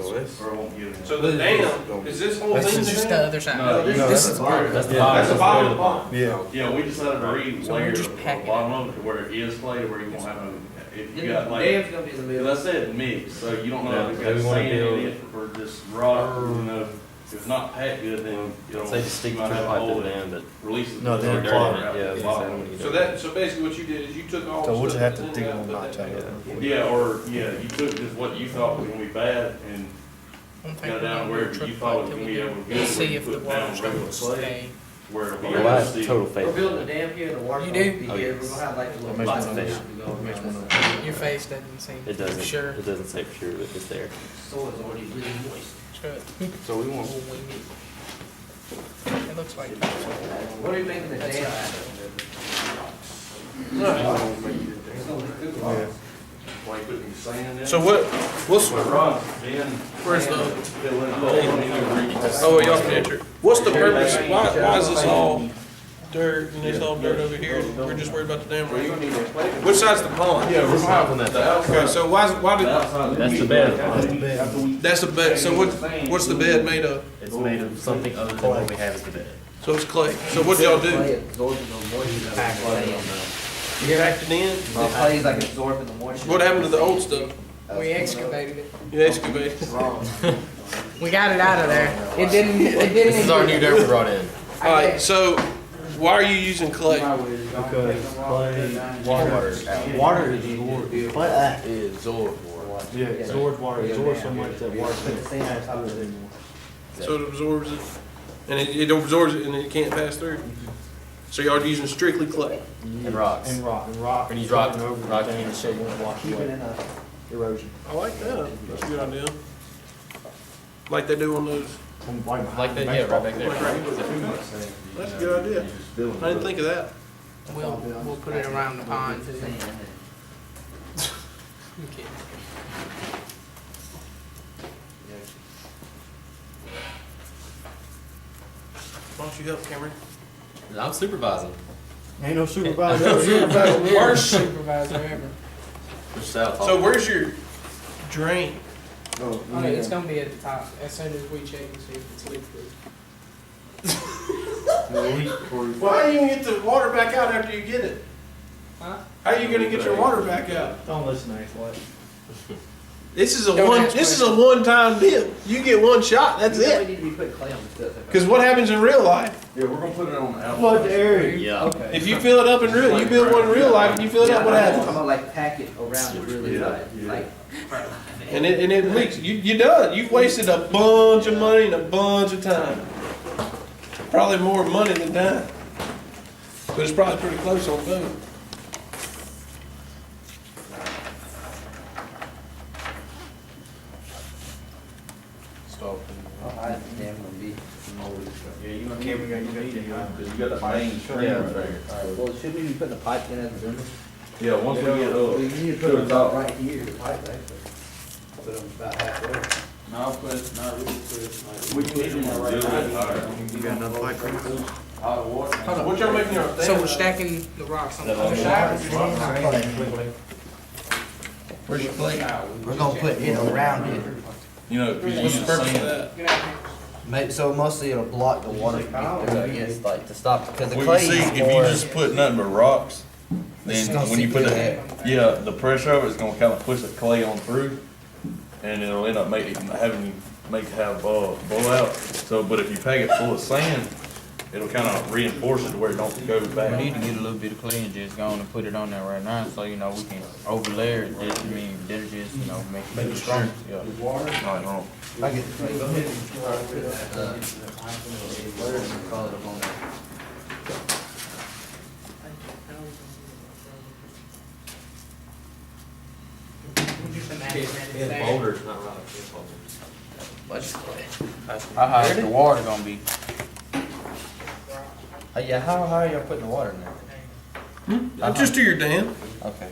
it won't get in. So the dam, is this whole That's thing This is just the the dam? other side. No, This is part of That's it. the bottom. That's the bottom of the pond. Yeah. Yeah, we decided to re-layer So we're the just packing bottom of it to where it is clay, to where you won't have no, if you got like, gonna be in the as I said, mix, so you don't know Yeah, if maybe it's we got wanna sand in build- it or just rock, you know. If it's not packed good, then you know, Say just stick you the might have trickle a pipe hole to the that dam, but releases. No, the then dirt clog. out Yeah, the I was bottom. gonna say, I don't wanna So that, so basically what you did is you took all. So we'll just have to stuff dig a that's in little there, notch put out that of down. it. Yeah, or, yeah, you took just what you thought was gonna be bad and One thing got we're down gonna where do a you triple thought it pipe was till gonna we be able to go, where see you if the put down water's regular gonna clay, stay. where it'll be well, able to that's see. total faith. We're building a dam here, the water's You gonna do? be Oh, here, yes. we're gonna have like a little. Makes Lots of pipe fish. to go Makes around. one Your face doesn't seem It doesn't. sure. It doesn't say for sure, but it's there. Soil's already really moist. Good. So we want. We'll wing it. It looks like. What are you making the dam out of? Yeah. Why you putting sand in it? So what's, With rock, then where's the, fill in the hole and then you reach. oh, y'all can enter. What's the purpose, why is this all dirt and it's all dirt over here? We're just worried about the dam right here. Which side's the pond? Yeah, we're on that. The outside. Okay, so why did, That's the bed. that's the bed, so what's the bed made of? It's made of something other than what we have as the bed. So it's clay. So what y'all do? Clay absorbing the moisture. You packed it in? The clay's like absorbing the moisture. What happened to the old stuff? We excavated it. You excavated? We got it out of there. It didn't. This is our new dirt we brought in. Alright, so why are you using clay? Because clay, water is absorbed. Clay, Is absorbed water. yeah, it absorbs water, it absorbs so much that water can't pass through it anymore. So it absorbs it, and it absorbs it and it can't pass through? So y'all are using strictly clay? And rocks. And rock. And you drop covering over rock the thing in. so it won't wash away. Erosion. I like that. That's a good idea. Like they do on those. Like that, yeah, right back there. That's a good idea. I didn't think of that. We'll put it around the pond too. Okay. Why don't you help, Cameron? I'm supervising. Ain't no supervisor. over here. Worst supervisor ever. Just south. So where's your drain? Oh, Oh, yeah, it's gonna be at the top as soon as we check and see if it's leak proof. Well, how are you gonna get the water back out after you get it? Huh? How are you gonna get your water back out? Don't listen to Ace. This is a Don't one. ask This is a one-time deal. You get one shot. That's You it. really need to be putting clay on the stuff. Because what happens in real life? Yeah, we're gonna put it on the outside. Flood the area. Yeah. Okay. If you fill it up in real, you build one in real life and you fill it up, what I'm happens? gonna like pack it around it really Yeah, tight, yeah. like. And it leaks. You done. You've wasted a bunch of money and a bunch of time. Probably more money than time. But it's probably pretty close on both. gonna be. Yeah, you know, Cameron, you need it, huh? Cause you got the main string right there. Alright, well, shouldn't we be putting the pipe in at the boomer? Yeah, once we get up. We need to put them about right here, the pipe actually. Put them about halfway. No, not really put. We can do it higher. You got another pipe for me? All the water. Hold on. What y'all making your So we're stacking the rocks on the other side? Where's your plate? We're gonna put it around it. You know, 'cause you What's the use purpose of sand. that? Get out here. So mostly it'll block the water from getting through, I guess, like to stop, because the Well, clay you see, is if you more. just put nothing but rocks, It's then gonna when you seep put through the, yeah, the pressure of it's gonna kinda push the clay on through, and it'll end up having you have blowout. So, but if you pack it full of sand, it'll kinda reinforce it to where it don't go We back. need to get a little bit of clay and just go on and put it on there right now, so you know we can overlay it. Just that'll just make it stronger. Yeah. Not wrong. I get the clay. Go ahead. Whatever you call it up on there. Just imagine that it's Boulders, not rocks, it's boulders. Much clay. How high is the water gonna be? Yeah, how high are y'all putting the water in there? Just to your dam, Okay.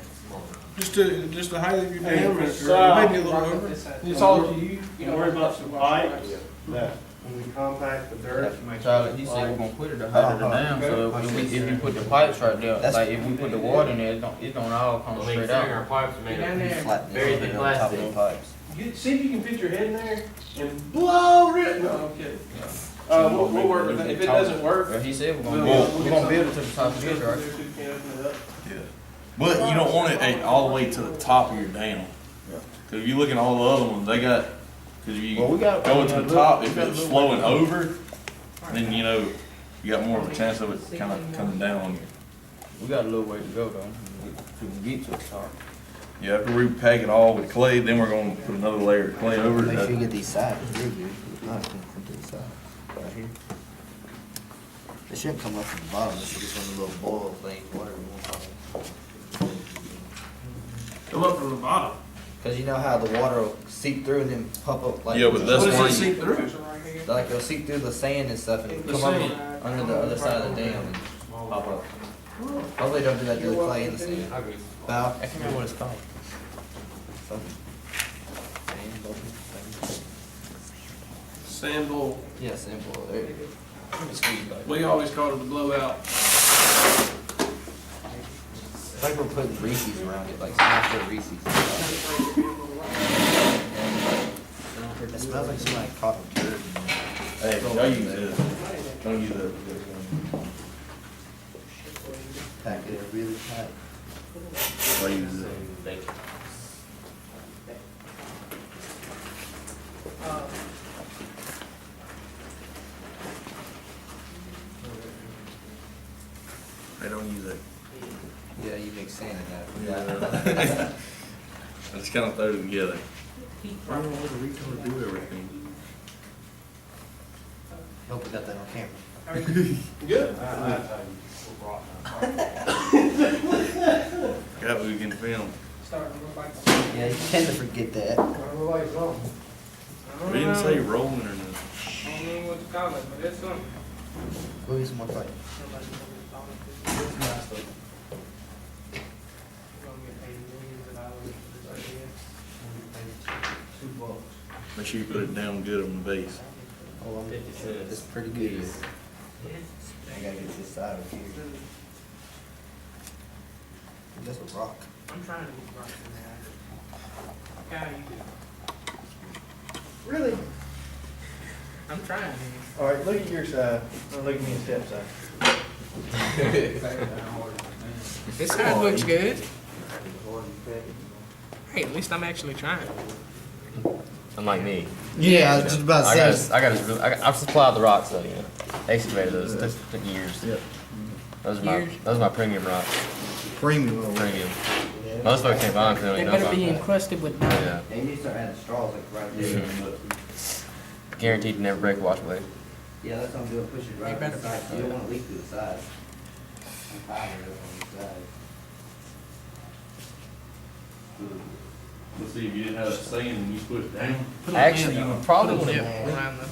just the height of your dam, or maybe a little over. This side. It's all up to you. You know, Worry about some pipes that, when we compact the dirt. Charlie, he said we're gonna put it the height of the dam, so if you put the pipes right there, like if we put the water in there, it's gonna all come straight out. pipes Get down there. Flatten Very it thin on top of the plastic. pipes. See if you can fit your head in there and blow it. No, I'm kidding. We'll work with that. If it doesn't work, But he said we're we'll gonna build it to the top of it, right? Yeah. But you don't want it all the way to the top of your dam. Cause if you look at all the other ones, they got, cause if you Well, we got- go to we the got top, a if little- it's flowing over, then you know, you got more of a chance of it kinda coming down on you. We got a little way to go though, to get to the top. Yeah, after we pack it all with clay, then we're gonna put another layer of clay over Make sure you it. get these sides through, dude. If not, it's gonna come to the side. Right here. It shouldn't come up from the bottom, it should just run a little boil thing, whatever you want to call it. come up from the bottom. Cause you know how the water will seep through and then pump up like. Yeah, but that's What does why it you, seep through? Like it'll seep through the sand and stuff and The come up sand. under the other side of the dam and pop up. Hopefully don't do that to the clay and the sand. Valve, I can't remember what it's called. Something. Sand bowl. Yeah, sand boil, there you go. We always called it the blowout. It's like we're putting Reese's around it, like smashed up Reese's. It smells like some like cotton turd. hey, y'all use this, don't use that. Pack it really tight. I use it. I don't use it. Yeah, you mix sand in that. Yeah. I just kinda throw it together. I don't know what to retard do everything. Hope we got that on camera. Good. God, we can film. Yeah, you tend to forget that. We didn't say rolling or nothing. I don't know what to call it, but it's something. Go get some more fight. Make sure you put it down good on the base. Oh, I'm 50 cents. It's pretty good. I gotta get this side of here. That's a rock. I'm trying to get rocks in there. How you do? Really? I'm trying. All right, look at your side, and look at me and step side. This side looks good. Hey, at least I'm actually trying. Unlike me. Yeah, I was just about to say. I've supplied the rocks though, you know. Excavated those. Those took years. Yep. Those are Years? my premium rocks. Premium. Premium. Most folks can't buy them because they They don't better know be about encrusted with them. dirt. Yeah. And you start adding straws like right there. Guaranteed to never break a wash blade. Yeah, that's what I'm doing, push it They right better to the side. be. You don't wanna leak through the sides. I'm tired of it on the sides. Let's see, if you didn't have that sand and you put it down. Actually, you would probably want Yeah, to. around the.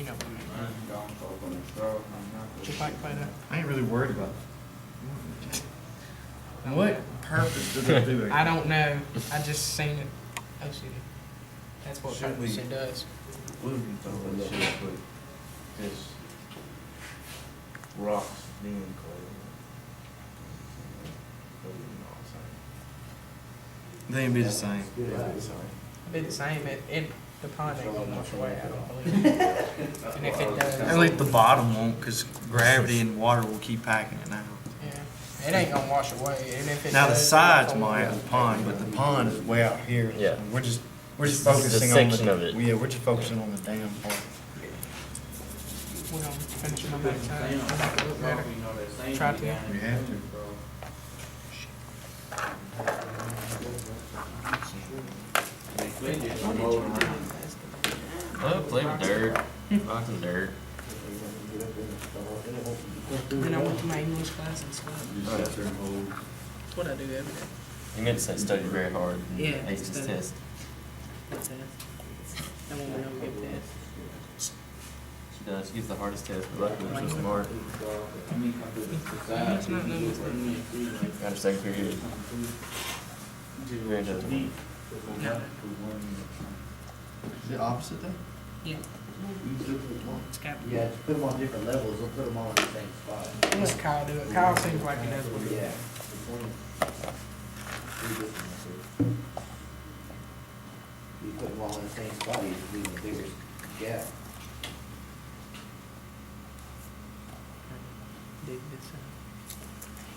You know what I mean? Just like play that. I ain't really worried about it. What purpose does it do? I don't know. I just seen it. Oh, shit. That's what Should we- purpose it does. We'll be throwing that shit, but this rocks being clay. They ain't be the same. It'd be the same. The pond ain't gonna wash away, I don't believe. And if it does, At least the bottom won't, because gravity and water will keep packing it now. yeah, it ain't gonna wash away. And if it Now the does, sides it'll might fall of the pond, but the pond is way out here. Yeah. We're just This is focusing the on the section of it. Yeah, we're just focusing on the dam part. We're gonna finish it on that side. It'll make it look better. Try to. We have to. Oh, play with dirt. Find some dirt. And I went to my English class in school. That's what I do every day. You meant to say study very hard. And Yeah, ace his study. test. That's it. That one we don't get that. She does. She gives the hardest test, but luckily she's so smart. It's not no mistake. Got her second period. Very intelligent. Is it opposite though? Yeah. It's capital. Yeah, just put them on different levels, we'll put them all in the same spot. Let Kyle do it. Kyle seems like he knows what he's doing. Yeah. You put them all in the same spot, you just leave a bigger gap. Dig this out.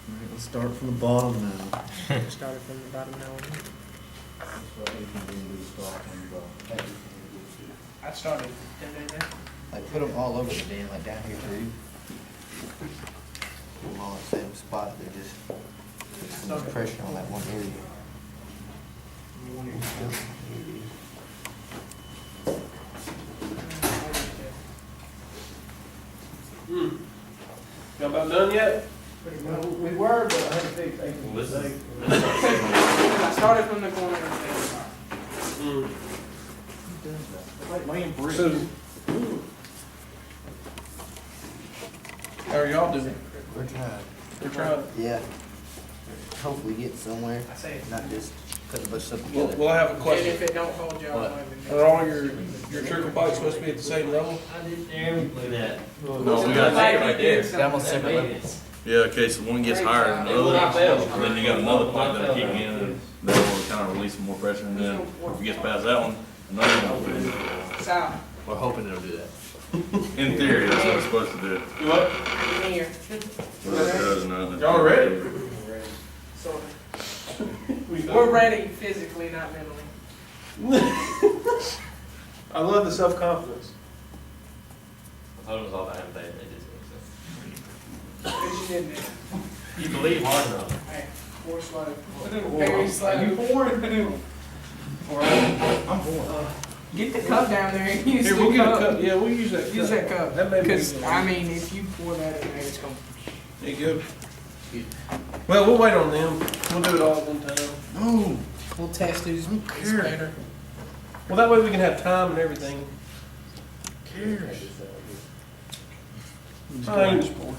Alright, let's start from the bottom now. Started from the bottom now. I started. Like, put them all over the dam, like down here too. Put them all in the same spot, they're just, put so much pressure on that one area. Y'all about done yet? We were, but I had to fix it. I started from the corner and stayed Mm. Like laying bricks. So, how are y'all doing? We're trying. We're trying. Yeah. Hopefully get somewhere, I say, not just put a bunch of stuff Well, together. well, I have a and question. if it don't hold y'all, What? Are all your trickle pipes supposed to be at the same level? Look at that. No, we got Like right we there. did Got them on something. separate levels. Yeah, okay, so one gets higher than the other, and then you got another pipe that'll kick in, and that will kind of release some more pressure, and then if it gets past that one, another one will do it. Sal, We're hoping it'll do that. In theory, that's what it's supposed to do. You what? in here. But it does nothing. Y'all ready? So, we're ready physically, not mentally. I love the self-confidence. I thought it was all that they just Because you didn't do it. You believe hard enough. Hey, more slow. Very slow. I'm born. Get the cup down there and use Here, the we'll get a cup. cup. Yeah, we'll use that cup. Use that cup. That may be Because, good. I mean, if you pour that in there, it's gonna. There you go. Well, we'll wait on them. We'll do it all at one time. No. We'll test who's care. better. Well, that way we can have time and everything. Cares. I ain't just bored.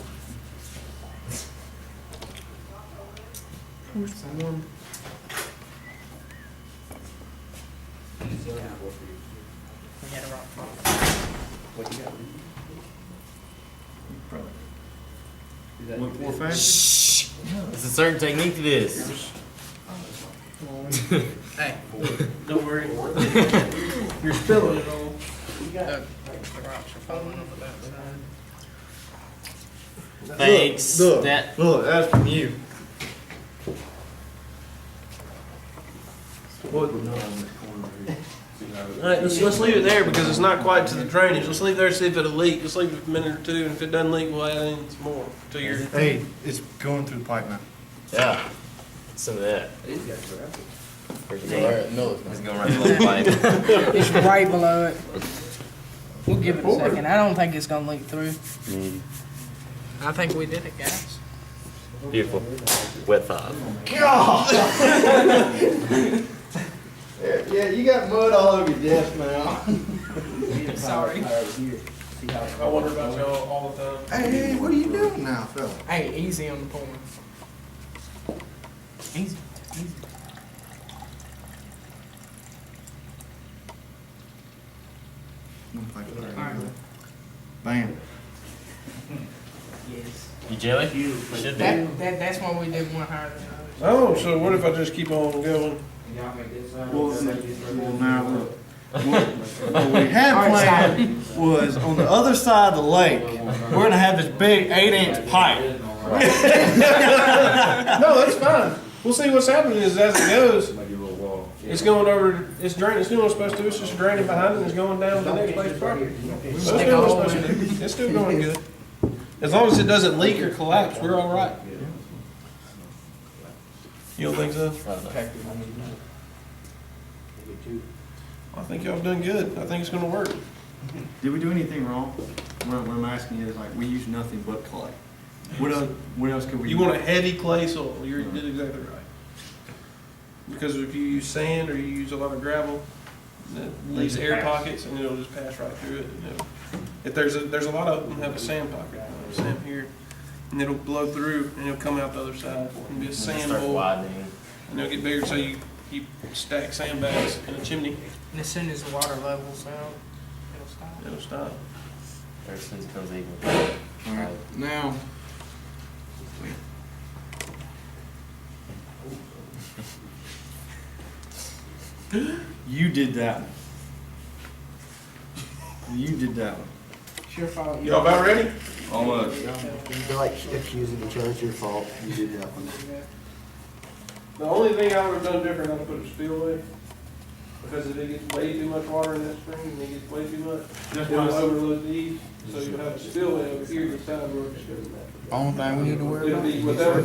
Someone. We had a rock fall. What you got? More fancy? There's a certain technique to this. Hey, don't worry. You're spilling it all. The rocks are falling over that side. Thanks. Look, That look, that's from you. What? Alright, let's leave it there because it's not quite to the drainage. Let's leave it there, see if it'll leak. Let's leave it a minute or two, and if it doesn't leak, we'll add in some more to your. Hey, it's going through the pipe now. Yeah. Some of that. No, It's going right through the pipe. It's right below it. We'll give it a second. I don't think it's gonna leak through. I think we did it, guys. Beautiful. Wet five. Yeah, you got mud all over your desk now. Sorry. I wonder about y'all all the time. Hey, what are you doing now, fella? Hey, easy on the point. Easy. Bam. Yes. You jelly? Should be. That's why we did one higher than others. Oh, so what if I just keep on going? Well, now, what we had planned was on the other side of the lake, we're gonna have this big 8-inch pipe. No, that's fine. We'll see what's happening is as it goes, it's going over, it's draining, it's doing what it's supposed to do, it's just draining behind it and it's going down to the next place property. So it's doing what it's supposed to do. It's still going good. As long as it doesn't leak or collapse, we're all right. You don't think so? I think y'all have done good. I think it's gonna work. Did we do anything wrong? What I'm asking you is like, we use nothing but clay. What else could we? You want a heavy clay soil, you did exactly right. Because if you use sand or you use a lot of gravel, that leaves air pockets and it'll just pass right through it. If there's a lot of them have a sand pocket, sand here, and it'll blow through and it'll come out the other side. It'll be a sand bowl, and it'll get bigger. So you stack sandbags in a chimney. And as soon as the water levels out, it'll stop. It'll stop. Ever since it comes equal. Alright, now. You did that one. You did that one. It's your fault. Y'all about ready? Almost. You're like accusing each other, it's your fault, you did that one. The only thing I would have done different, I'd put a spillway. Because if it gets way too much water in that spring, and it gets way too much, it'll overload these. So you'll have a spillway over here, the side where it's going. Only thing we need to worry It'll about. be whatever.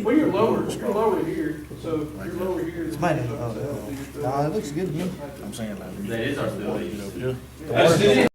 Well, you're lower here, so if you're lower here. It looks good to me. I'm saying like. That is our spillway. That's it.